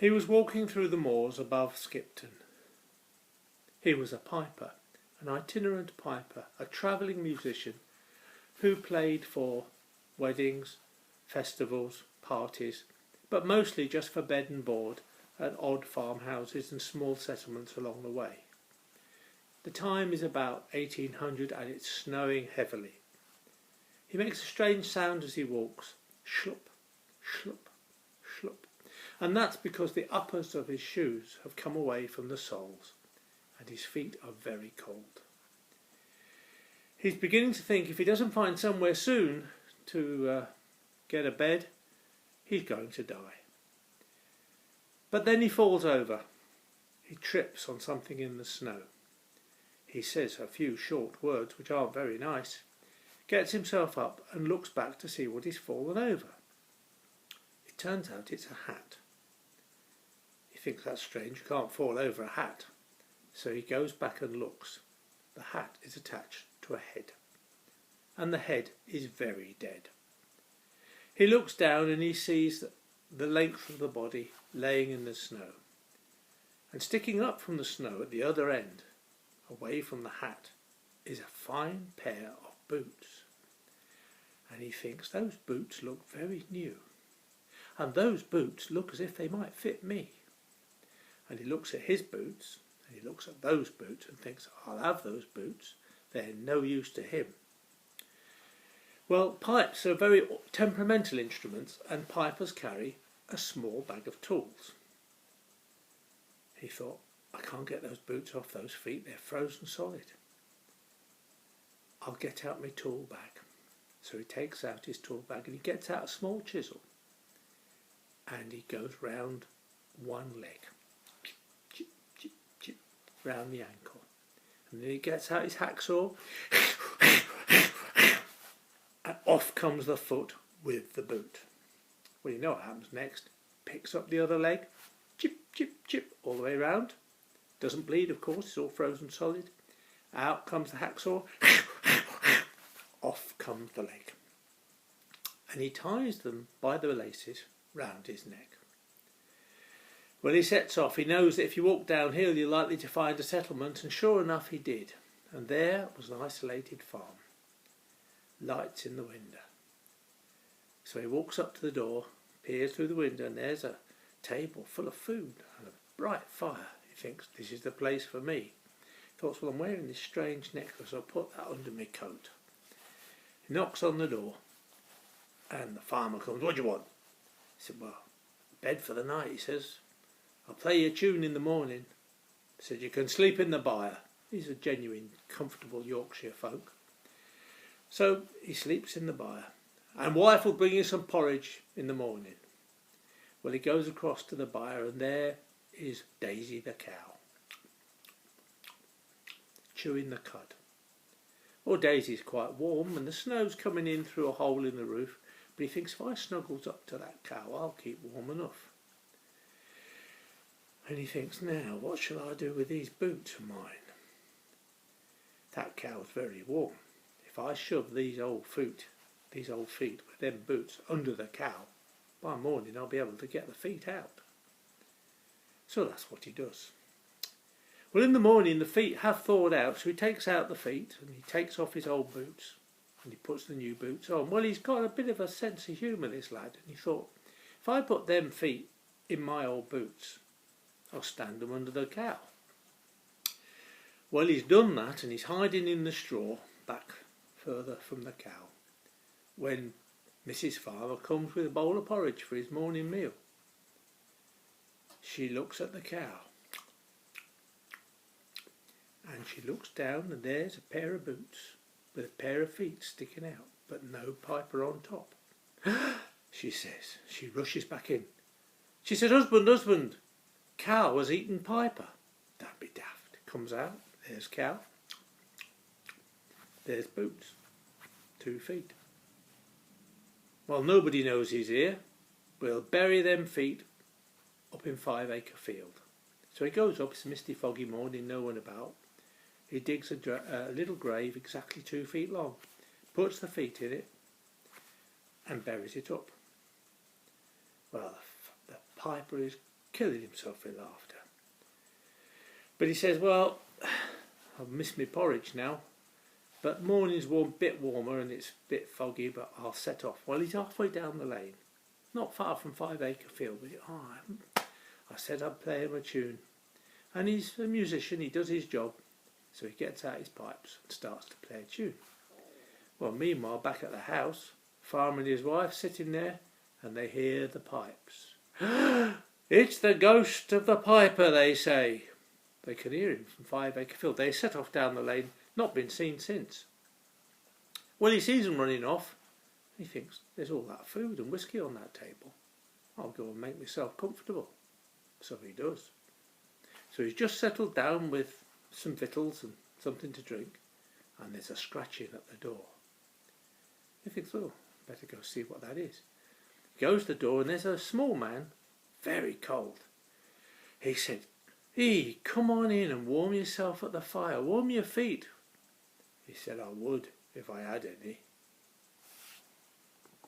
He was walking through the moors above Skipton. He was a piper, an itinerant piper, a travelling musician who played for weddings, festivals, parties, but mostly just for bed and board at odd farmhouses and small settlements along the way. The time is about 1800 and it's snowing heavily. He makes a strange sound as he walks, shlup, shlup, shlup, and that's because the uppers of his shoes have come away from the soles and his feet are very cold. He's beginning to think if he doesn't find somewhere soon to get a bed, he's going to die. But then he falls over. He trips on something in the snow. He says a few short words which aren't very nice, gets himself up and looks back to see what he's fallen over. It turns out it's a hat. He thinks that's strange, you can't fall over a hat. So he goes back and looks. The hat is attached to a head, and the head is very dead. He looks down and he sees the length of the body laying in the snow, and sticking up from the snow at the other end, away from the hat, is a fine pair of boots. And he thinks those boots look very new, and those boots look as if they might fit me. And he looks at his boots, and he looks at those boots and thinks, I'll have those boots, they're no use to him. Well, pipes are very temperamental instruments, and pipers carry a small bag of tools. He thought, I can't get those boots off those feet, they're frozen solid. I'll get out my tool bag. So he takes out his tool bag and he gets out a small chisel and he goes round one leg, chip, chip, chip, chip, round the ankle. And then he gets out his hacksaw and off comes the foot with the boot. Well, you know what happens next. Picks up the other leg, chip, chip, chip, all the way round. Doesn't bleed, of course, it's all frozen solid. Out comes the hacksaw, off comes the leg. And he ties them by the laces round his neck. Well, he sets off. He knows that if you walk downhill you're likely to find a settlement, and sure enough he did. And there was an isolated farm. Lights in the window. So he walks up to the door, peers through the window, and there's a table full of food and a bright fire. He thinks, this is the place for me. He thought, well, I'm wearing this strange necklace, I'll put that under my coat. He knocks on the door and the farmer comes, what do you want? He said, well, bed for the night, he says. I'll play you a tune in the morning. He said, you can sleep in the byre. He's a genuine, comfortable Yorkshire folk. So he sleeps in the byre. And wife will bring you some porridge in the morning. Well, he goes across to the byre and there is Daisy the cow, chewing the cud. Well, Daisy's quite warm and the snow's coming in through a hole in the roof, but he thinks if I snuggles up to that cow I'll keep warm enough. And he thinks, now what shall I do with these boots of mine? That cow's very warm. If I shove these old feet with them boots under the cow, by morning I'll be able to get the feet out. So that's what he does. Well, in the morning the feet have thawed out, so he takes out the feet and he takes off his old boots and he puts the new boots on. Well, he's got a bit of a sense of humour, this lad, and he thought, if I put them feet in my old boots, I'll stand them under the cow. Well, he's done that and he's hiding in the straw back further from the cow when Mrs. Farmer comes with a bowl of porridge for his morning meal. She looks at the cow and she looks down and there's a pair of boots with a pair of feet sticking out but no piper on top. She says. She rushes back in. She said, husband, husband, cow has eaten piper. That'd be daft. Comes out, there's cow, there's boots, 2 feet. Well, nobody knows he's here. We'll bury them feet up in 5 acre field. So he goes up, it's a misty foggy morning, no one about. He digs a little grave exactly 2 feet long, puts the feet in it and buries it up. Well, the piper is killing himself with laughter. But he says, well, I've missed my porridge now, but morning's bit warmer and it's a bit foggy, but I'll set off. Well, he's halfway down the lane, not far from 5 Acre Field. I said I'd play him a tune. And he's a musician, he does his job, so he gets out his pipes and starts to play a tune. Well, meanwhile, back at the house, Farmer and his wife sitting there, and they hear the pipes. It's the ghost of the piper, they say. They can hear him from 5 Acre Field. They set off down the lane, not been seen since. Well, he sees them running off. He thinks, there's all that food and whiskey on that table. I'll go and make myself comfortable. So he does. So he's just settled down with some victuals and something to drink, and there's a scratching at the door. He thinks, oh, better go see what that is. He goes to the door, and there's a small man, very cold. He said, "Hey, come on in and warm yourself at the fire. Warm your feet." He said, "I would if I had any."